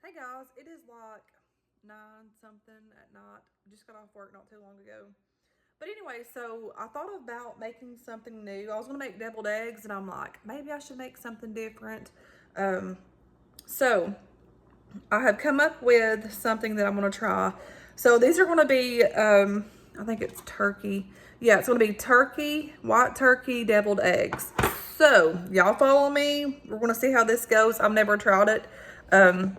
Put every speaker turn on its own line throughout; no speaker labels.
Hey guys, it is like 9 something at night. Just got off work not too long ago. But anyway, so I thought about making something new. I was gonna make deviled eggs, and I'm like, maybe I should make something different. Um, so I have come up with something that I'm gonna try. So these are gonna be, I think it's turkey. Yeah, it's gonna be turkey, white turkey, deviled eggs. So y'all follow me. We're gonna see how this goes. I've never tried it. Um,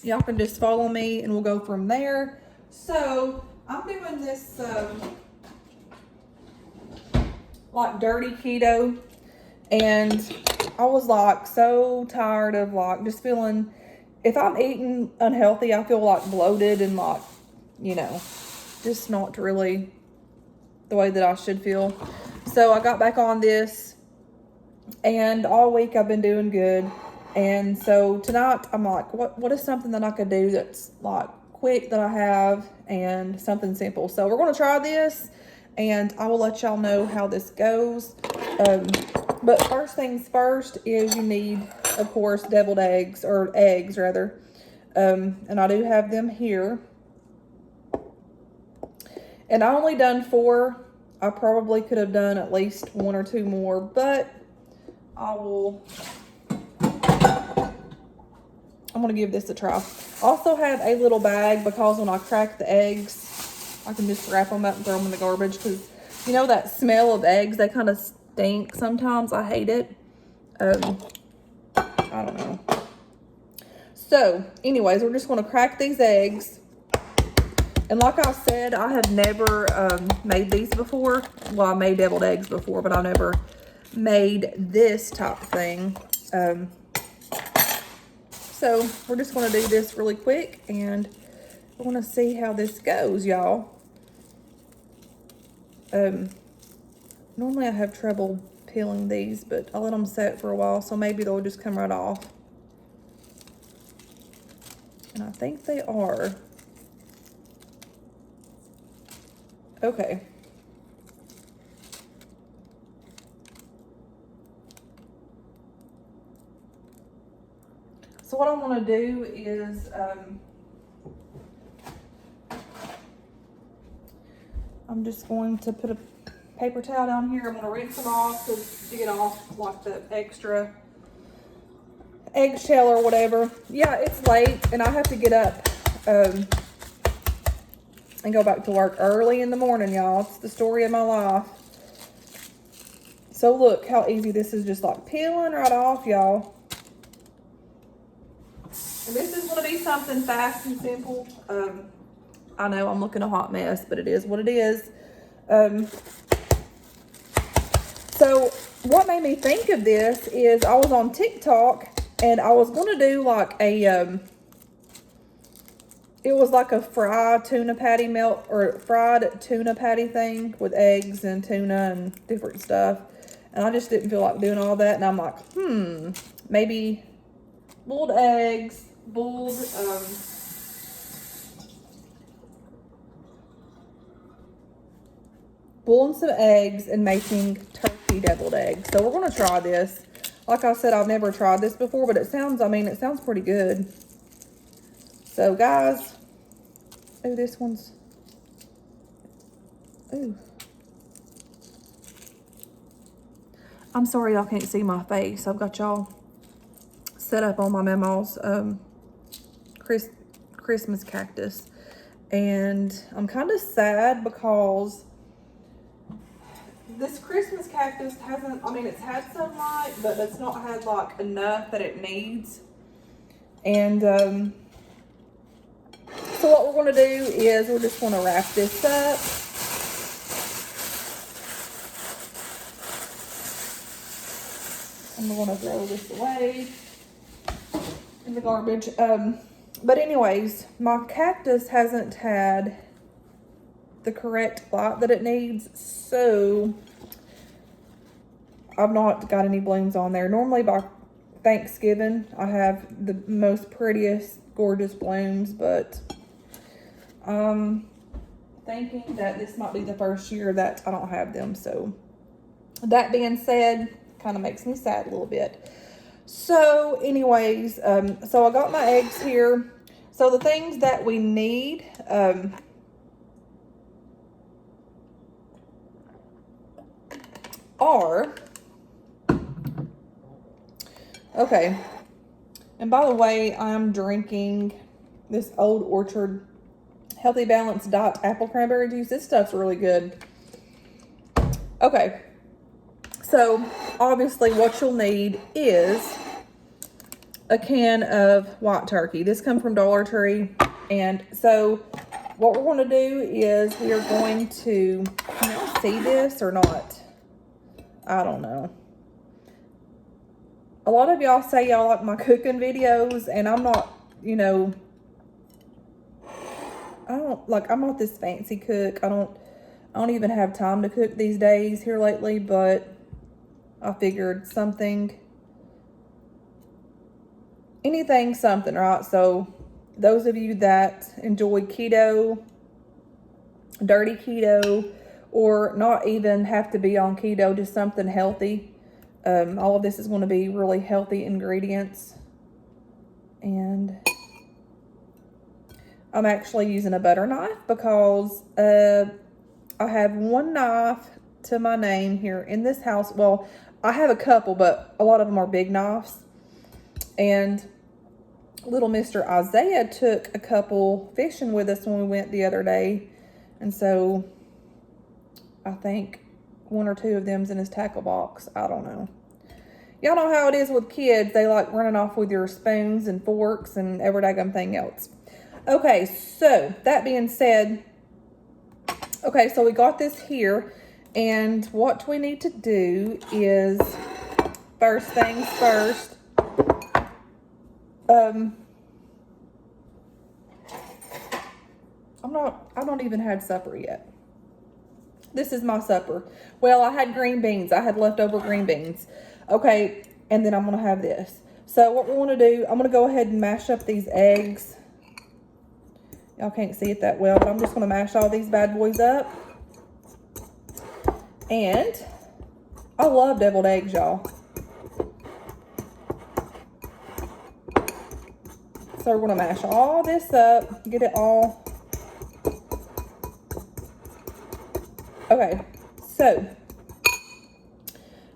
Y'all can just follow me and we'll go from there. So I'm doing this like dirty keto, and I was like so tired of like just feeling, if I'm eating unhealthy, I feel like bloated and like, you know, just not really the way that I should feel. So I got back on this, and all week I've been doing good. And so tonight I'm like, what is something that I could do that's like quick that I have and something simple. So we're going to try this, and I will let y'all know how this goes. But first things first is you need, of course, deviled eggs, or eggs rather. And I do have them here. And I only done 4. I probably could have done at least 1 or 2 more, but I'm gonna give this a try. Also have a little bag because when I crack the eggs, I can just wrap them up and throw them in the garbage, because you know that smell of eggs, they kind of stink sometimes. I hate it. I don't know. So anyways, we're just gonna crack these eggs. And like I said, I have never made these before. Well, I made deviled eggs before, but I never made this type thing. So we're just going to do this really quick, and I want to see how this goes, y'all. Normally I have trouble peeling these, but I let them set for a while, so maybe they'll just come right off. And I think they are. Okay. So what I'm going to do is, I'm just going to put a paper towel down here. I'm going to rinse them off to get off like the extra eggshell or whatever. Yeah, it's late and I have to get up and go back to work early in the morning, y'all. It's the story of my life. So look how easy this is, just like peeling right off, y'all. And this is going to be something fast and simple. I know I'm looking a hot mess, but it is what it is. So what made me think of this is I was on TikTok, and I was going to do like a, it was like a fried tuna patty melt, or fried tuna patty thing with eggs and tuna and different stuff. And I just didn't feel like doing all that. And I'm like, maybe boiled eggs, boiled, boiling some eggs and making turkey deviled eggs. So we're going to try this. Like I said, I've never tried this before, but it sounds pretty good. So guys, oh, this one's, ooh. I'm sorry y'all can't see my face. I've got y'all set up on my memos, Christmas cactus. And I'm kind of sad because this Christmas cactus hasn't, I mean, it's had sunlight, but it's not had like enough that it needs. And so what we're going to do is we're just going to wrap this up. And we're going to throw this away in the garbage. But anyways, my cactus hasn't had the correct light that it needs, so I've not got any blooms on there. Normally by Thanksgiving I have the most prettiest gorgeous blooms, but I'm thinking that this might be the first year that I don't have them. So that being said, kind of makes me sad a little bit. So anyways, so I got my eggs here. So the things that we need, are, okay, and by the way, I'm drinking this Old Orchard Healthy Balanced Diet Apple Cranberry Juice. This stuff's really good. Okay, so obviously what you'll need is a can of white turkey. This comes from Dollar Tree. And so what we're going to do is we are going to, can y'all see this or not? I don't know. A lot of y'all say y'all like my cooking videos, and I'm not, you know, I'm not this fancy cook. I don't even have time to cook these days here lately, but I figured anything, something, right? So those of you that enjoy keto, dirty keto, or not even have to be on keto, just something healthy. All of this is going to be really healthy ingredients. And I'm actually using a butter knife because I have one knife to my name here in this house. Well, I have a couple, but a lot of them are big knives. And little Mr. Isaiah took a couple fishing with us when we went the other day. And so I think one or two of them's in his tackle box. I don't know. Y'all know how it is with kids. They like running off with your spoons and forks and every daggum thing else. Okay, so that being said, okay, so we got this here. And what we need to do is, first things first, I don't even had supper yet. This is my supper. Well, I had green beans. I had leftover green beans. Okay, and then I'm going to have this. So what we want to do, I'm going to go ahead and mash up these eggs. Y'all can't see it that well, but I'm just going to mash all these bad boys up. And I love deviled eggs, y'all. So we're going to mash all this up, get it all. Okay, so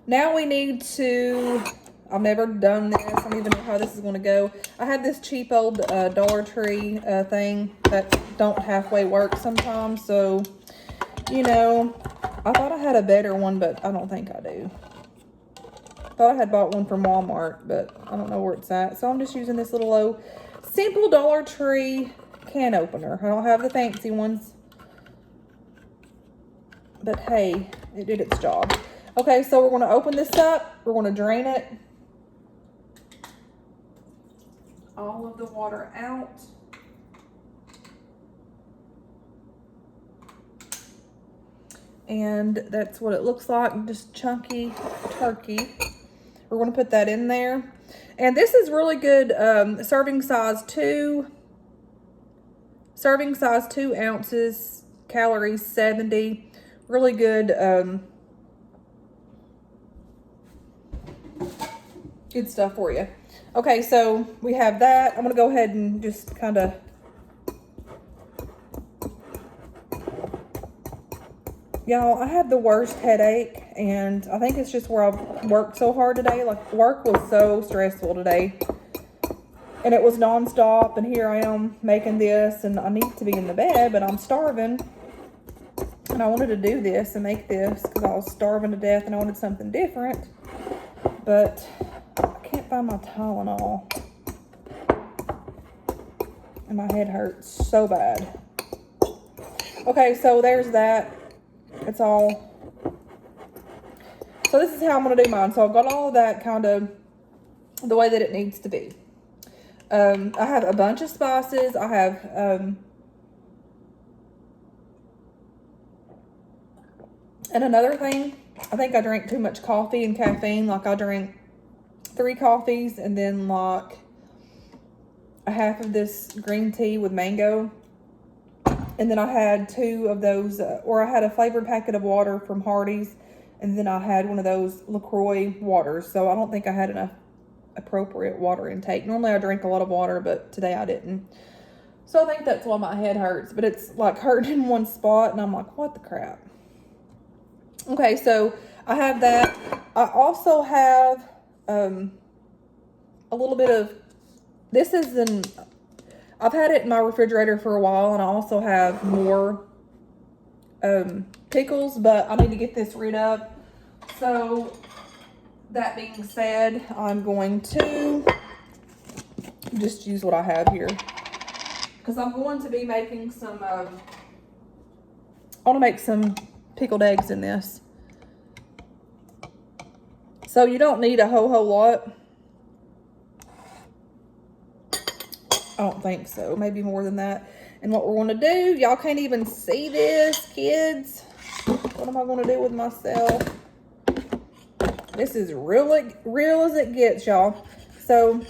now we need to, I've never done this. I don't even know how this is going to go. I have this cheap old Dollar Tree thing that don't halfway work sometimes. So, you know, I thought I had a better one, but I don't think I do. I thought I had bought one from Walmart, but I don't know where it's at. So I'm just using this little old simple Dollar Tree can opener. I don't have the fancy ones. But hey, it did its job. Okay, so we're going to open this up. We're going to drain it. All of the water out. And that's what it looks like, just chunky turkey. We're going to put that in there. And this is really good, serving size 2 ounces, calories 70. Really good, good stuff for you. Okay, so we have that. I'm going to go ahead and just kind of y'all, I have the worst headache, and I think it's just where I've worked so hard today. Like, work was so stressful today, and it was nonstop, and here I am making this, and I need to be in the bed, but I'm starving. And I wanted to do this and make this because I was starving to death and I wanted something different. But I can't find my Tylenol. And my head hurts so bad. Okay, so there's that. It's all. So this is how I'm going to do mine. So I've got all of that kind of the way that it needs to be. I have a bunch of spices. I have... And another thing, I think I drank too much coffee and caffeine. Like, I drank 3 coffees and then like a half of this green tea with mango. And then I had 2 of those, or I had a flavored packet of water from Hardee's. And then I had one of those LaCroix waters. So I don't think I had enough appropriate water intake. Normally I drink a lot of water, but today I didn't. So I think that's why my head hurts, but it's like hurting in one spot, and I'm like, what the crap? Okay, so I have that. I also have a little bit of, this is I've had it in my refrigerator for a while, and I also have more pickles, but I need to get this rid of. So that being said, I'm going to just use what I have here, because I'm going to be making some, I want to make some pickled eggs in this. So you don't need a whole lot. I don't think so. Maybe more than that. And what we're going to do, y'all can't even see this, kids. What am I going to do with myself? This is real as it gets, y'all. So,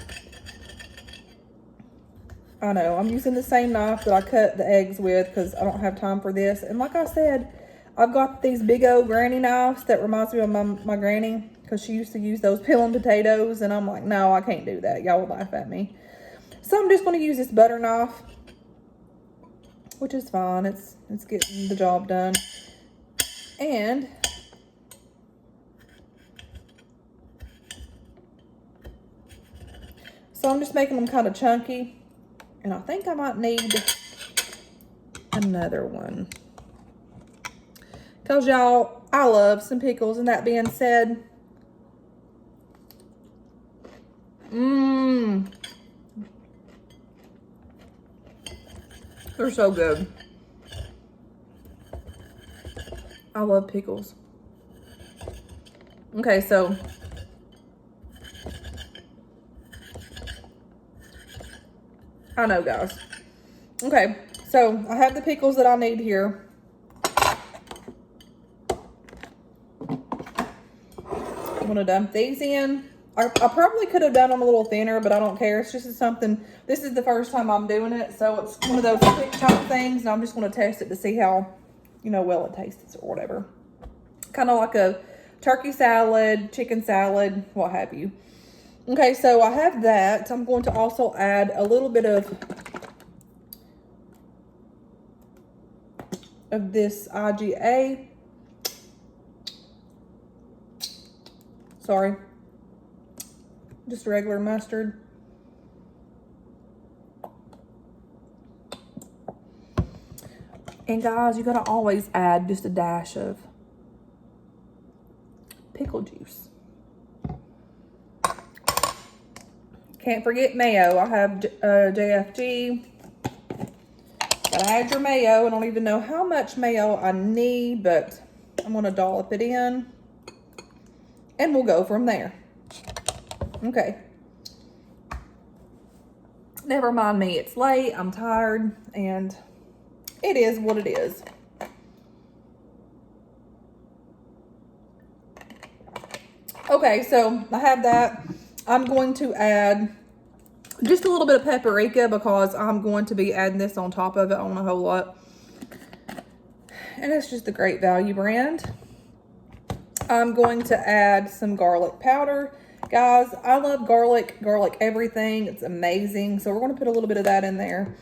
I know, I'm using the same knife that I cut the eggs with because I don't have time for this. And like I said, I've got these big old granny knives that reminds me of my granny, because she used to use those peeling potatoes. And I'm like, no, I can't do that. Y'all will laugh at me. So I'm just going to use this butter knife, which is fine. It's getting the job done. And so I'm just making them kind of chunky. And I think I might need another one, because y'all, I love some pickles. And that being said, they're so good. I love pickles. Okay, so I know, guys. Okay, so I have the pickles that I need here. I'm gonna dump these in. I probably could have done them a little thinner, but I don't care. It's just something, this is the first time I'm doing it, so it's one of those quick chop things, and I'm just gonna test it to see how, well it tastes or whatever. Kind of like a turkey salad, chicken salad, what have you. Okay, so I have that. I'm going to also add a little bit of this IGA. Sorry. Just regular mustard. And guys, you gotta always add just a dash of pickle juice. Can't forget mayo. I have JFG. Gotta add your mayo. I don't even know how much mayo I need, but I'm gonna dollop it in. And we'll go from there. Okay. Never mind me. It's late. I'm tired. And it is what it is. Okay, so I have that. I'm going to add just a little bit of paprika, because I'm going to be adding this on top of it on a whole lot. And it's just a Great Value brand. I'm going to add some garlic powder. Guys, I love garlic everything. It's amazing. So we're going to put a little bit of that in there.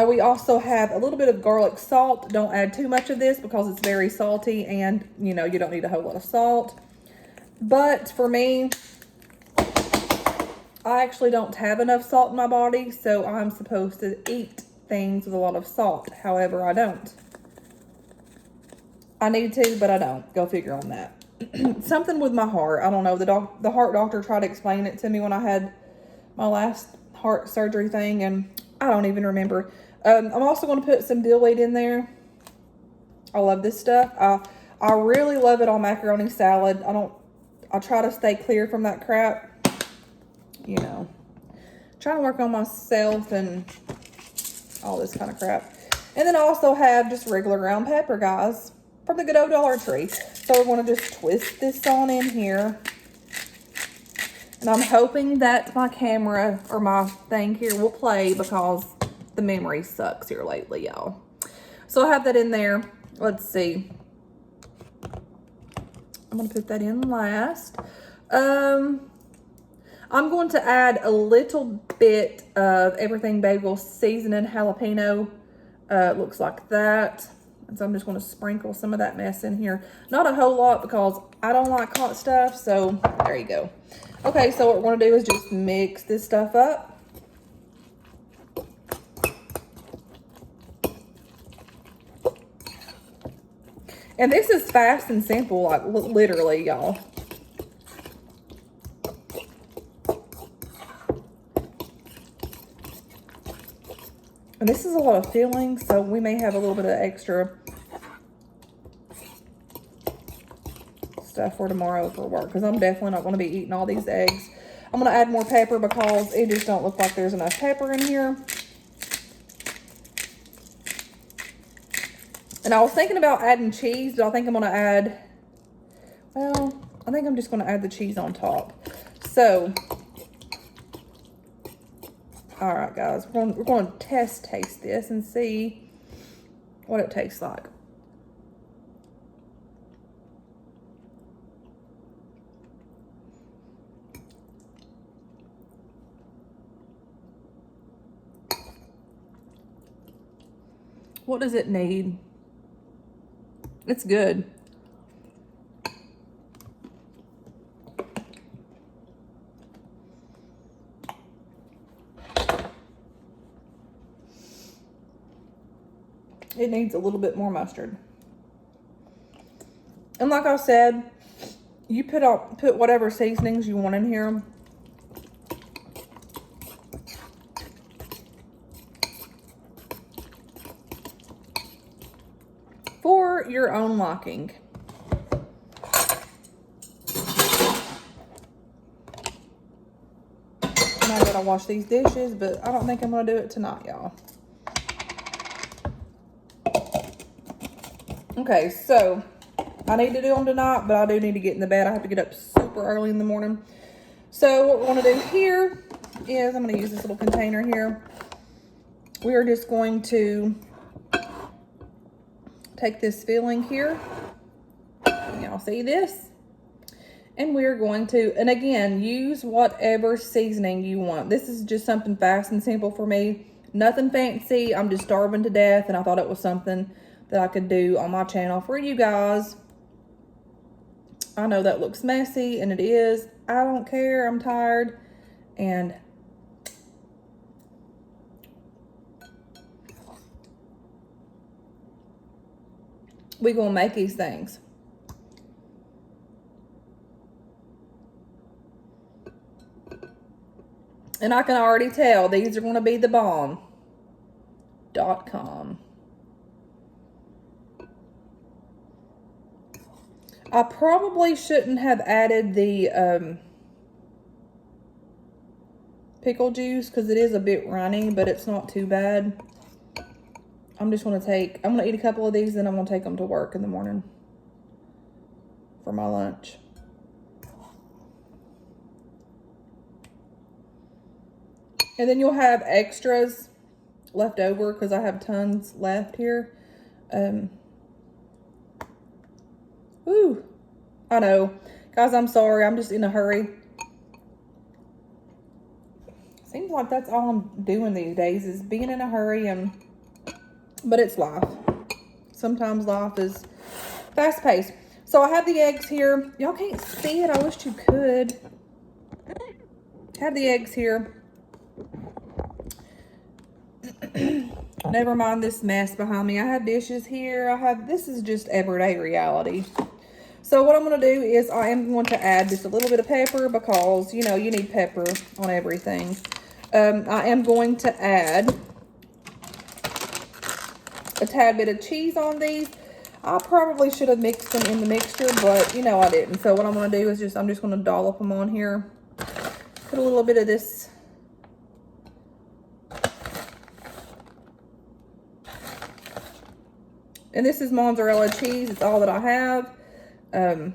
We also have a little bit of garlic salt. Don't add too much of this because it's very salty, and you don't need a whole lot of salt. But for me, I actually don't have enough salt in my body, so I'm supposed to eat things with a lot of salt. However, I don't. I need to, but I don't. Go figure on that. Something with my heart. I don't know. The heart doctor tried to explain it to me when I had my last heart surgery thing, and I don't even remember. I'm also going to put some dill weed in there. I love this stuff. I really love it on macaroni salad. I try to stay clear from that crap. Trying to work on myself and all this kind of crap. And then I also have just regular ground pepper, guys, from the good old Dollar Tree. So we're going to just twist this on in here. And I'm hoping that my camera or my thing here will play, because the memory sucks here lately, y'all. So I have that in there. Let's see. I'm going to put that in last. I'm going to add a little bit of everything bagel seasoning jalapeno. Looks like that. And so I'm just going to sprinkle some of that mess in here. Not a whole lot because I don't like hot stuff. So there you go. Okay, so what we're going to do is just mix this stuff up. And this is fast and simple, like literally, y'all. And this is a lot of filling, so we may have a little bit of extra stuff for tomorrow for work, because I'm definitely not going to be eating all these eggs. I'm going to add more pepper because it just don't look like there's enough pepper in here. And I was thinking about adding cheese, but I think I'm going to add, well, I think I'm just going to add the cheese on top. So, all right, guys, we're going to taste this and see what it tastes like. What does it need? It's good. It needs a little bit more mustard. And like I said, you put whatever seasonings you want in here. For your own liking. And I gotta wash these dishes, but I don't think I'm gonna do it tonight, y'all. Okay, so I need to do them tonight, but I do need to get in the bed. I have to get up super early in the morning. So what we're gonna do here is, I'm gonna use this little container here. We are just going to take this filling here. Y'all see this? And we're going to, and again, use whatever seasoning you want. This is just something fast and simple for me. Nothing fancy. I'm just starving to death, and I thought it was something that I could do on my channel for you guys. I know that looks messy, and it is. I don't care. I'm tired. And we're going to make these things. And I can already tell these are going to be the bomb.com. I probably shouldn't have added the pickle juice because it is a bit runny, but it's not too bad. I'm just going to I'm going to eat a couple of these, and I'm going to take them to work in the morning for my lunch. And then you'll have extras left over because I have tons left here. Ooh, I know. Guys, I'm sorry. I'm just in a hurry. Seems like that's all I'm doing these days is being in a hurry, but it's life. Sometimes life is fast paced. So I have the eggs here. Y'all can't see it. I wish you could. Have the eggs here. Never mind this mess behind me. I have dishes here. This is just everyday reality. So what I'm going to do is I am going to add just a little bit of pepper because, you know, you need pepper on everything. I am going to add a tad bit of cheese on these. I probably should have mixed them in the mixture, but, you know, I didn't. So what I'm going to do is I'm just going to dollop them on here. Put a little bit of this and this is mozzarella cheese. It's all that I have. I'll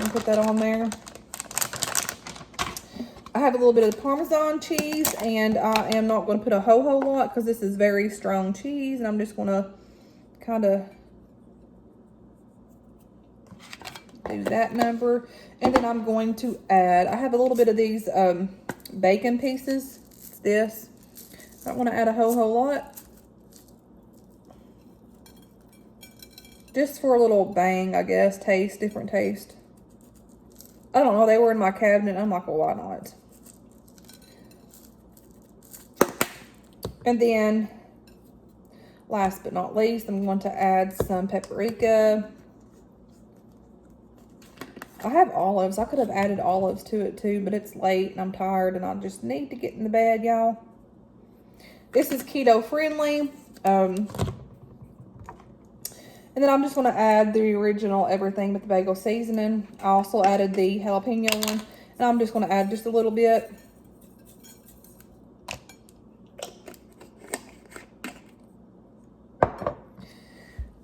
put that on there. I have a little bit of Parmesan cheese, and I am not going to put a whole lot because this is very strong cheese, and I'm just going to kind of do that number. And then I'm going to add, I have a little bit of these bacon pieces. It's this. I don't want to add a whole lot. Just for a little bang, I guess. Taste, different taste. I don't know, they were in my cabinet. I'm like, well, why not? And then, last but not least, I'm going to add some paprika. I have olives. I could have added olives to it too, but it's late and I'm tired and I just need to get in the bed, y'all. This is keto friendly. And then I'm just going to add the original everything but the bagel seasoning. I also added the jalapeno one. And I'm just going to add just a little bit.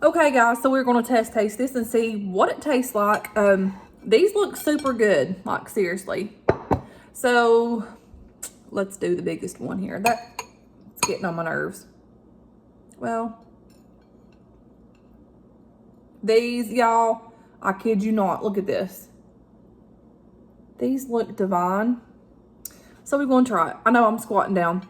Okay, guys, so we're going to taste this and see what it tastes like. These look super good, like seriously. So let's do the biggest one here. That's getting on my nerves. Well, these, y'all, I kid you not, look at this. These look divine. So we're going to try it. I know I'm squatting down.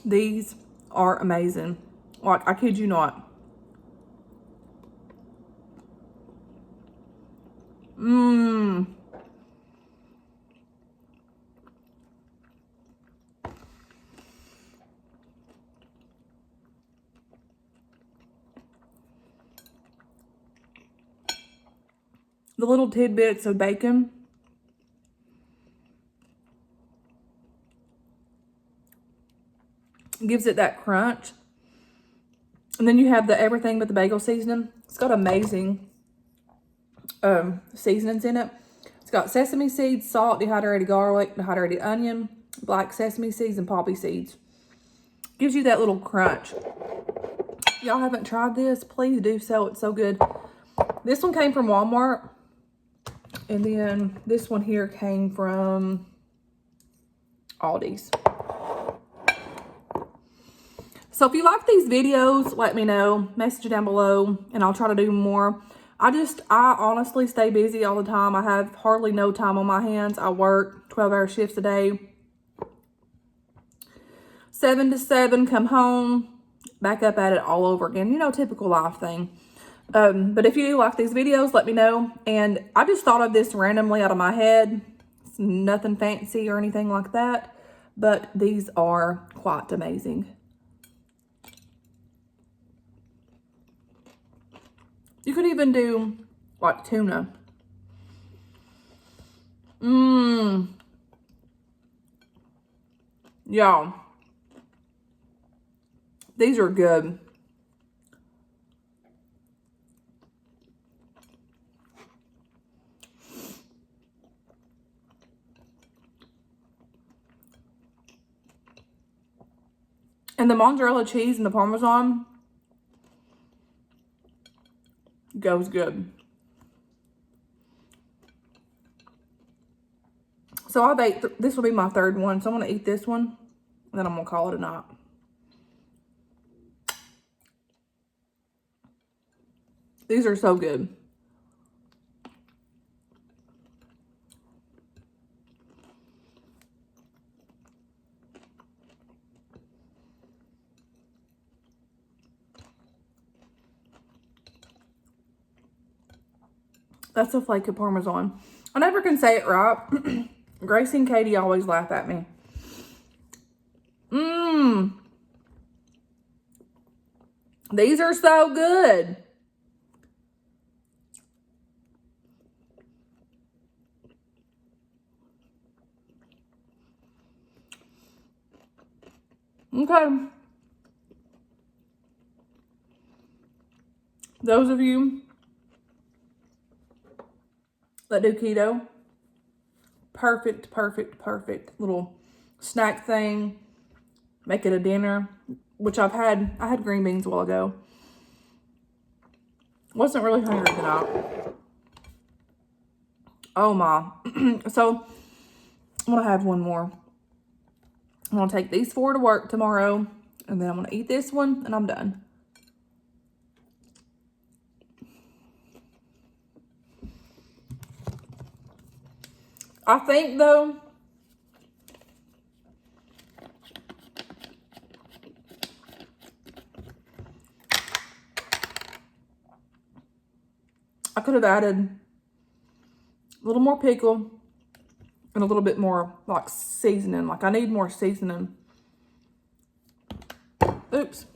These are amazing. Like, I kid you not. The little tidbits of bacon. Gives it that crunch. And then you have the everything but the bagel seasoning. It's got amazing seasonings in it. It's got sesame seeds, salt, dehydrated garlic, dehydrated onion, black sesame seeds, and poppy seeds. Gives you that little crunch. Y'all haven't tried this, please do so. It's so good. This one came from Walmart. And then this one here came from Aldi's. So if you like these videos, let me know. Message down below and I'll try to do more. I honestly stay busy all the time. I have hardly no time on my hands. I work 12-hour shifts a day. 7 to 7, come home, back up at it all over again. You know, typical life thing. But if you do like these videos, let me know. And I just thought of this randomly out of my head. It's nothing fancy or anything like that. But these are quite amazing. You could even do like tuna. Y'all. These are good. And the mozzarella cheese and the Parmesan goes good. So I've ate, this will be my third one. So I'm going to eat this one and then I'm going to call it a night. These are so good. That's a flake of Parmesan. I never can say it right. Gracie and Katie always laugh at me. These are so good. Okay. Those of you that do keto, perfect little snack thing. Make it a dinner, which I had green beans a while ago. Wasn't really hungry tonight. Oh my. So I'm gonna have one more. I'm gonna take these 4 to work tomorrow, and then I'm gonna eat this one, and I'm done. I think though, I could have added a little more pickle and a little bit more like seasoning. Like I need more seasoning. Oops.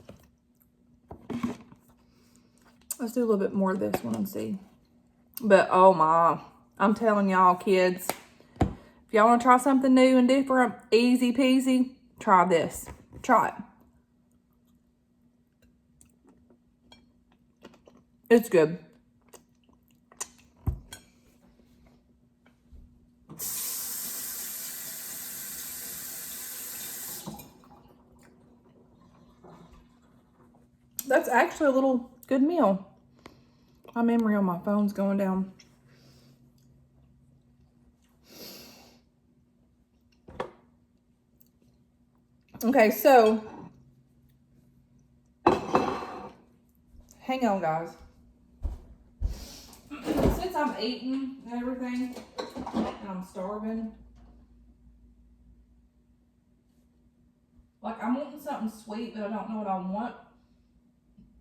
Let's do a little bit more of this one and see. But oh my, I'm telling y'all kids, if y'all want to try something new and different, easy peasy, try this. Try it. It's good. That's actually a little good meal. My memory on my phone's going down. Okay, so hang on, guys. Since I'm eating and everything, and I'm starving, like I'm wanting something sweet, but I don't know what I want.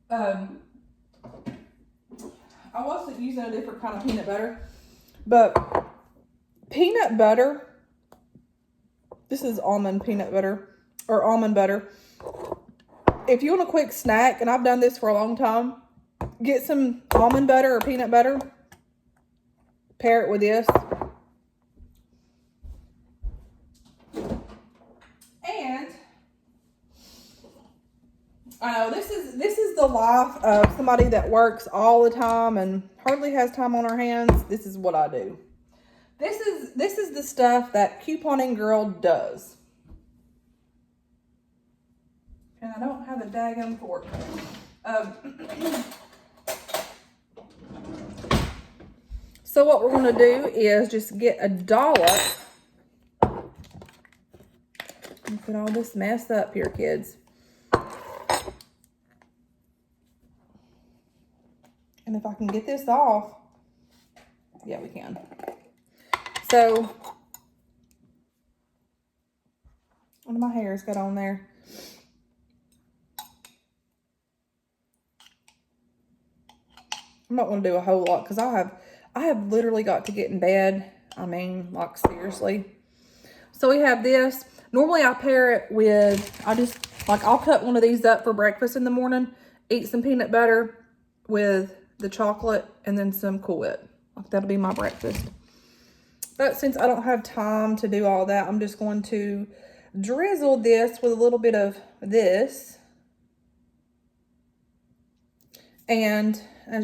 I wasn't using a different kind of peanut butter, but peanut butter, this is almond peanut butter, or almond butter. If you want a quick snack, and I've done this for a long time, get some almond butter or peanut butter, pair it with this. And I know this is the life of somebody that works all the time and hardly has time on her hands. This is what I do. This is the stuff that couponing girl does. And I don't have a daggum fork. So what we're going to do is just get a dollop. Look at all this mess up here, kids. And if I can get this off, yeah, we can. So, one of my hairs got on there. I'm not going to do a whole lot because I have literally got to get in bed. I mean, like seriously. So we have this. Normally I pair it with, I'll cut one of these up for breakfast in the morning, eat some peanut butter with the chocolate, and then some Cool Whip. Like that'll be my breakfast. But since I don't have time to do all that, I'm just going to drizzle this with a little bit of this. And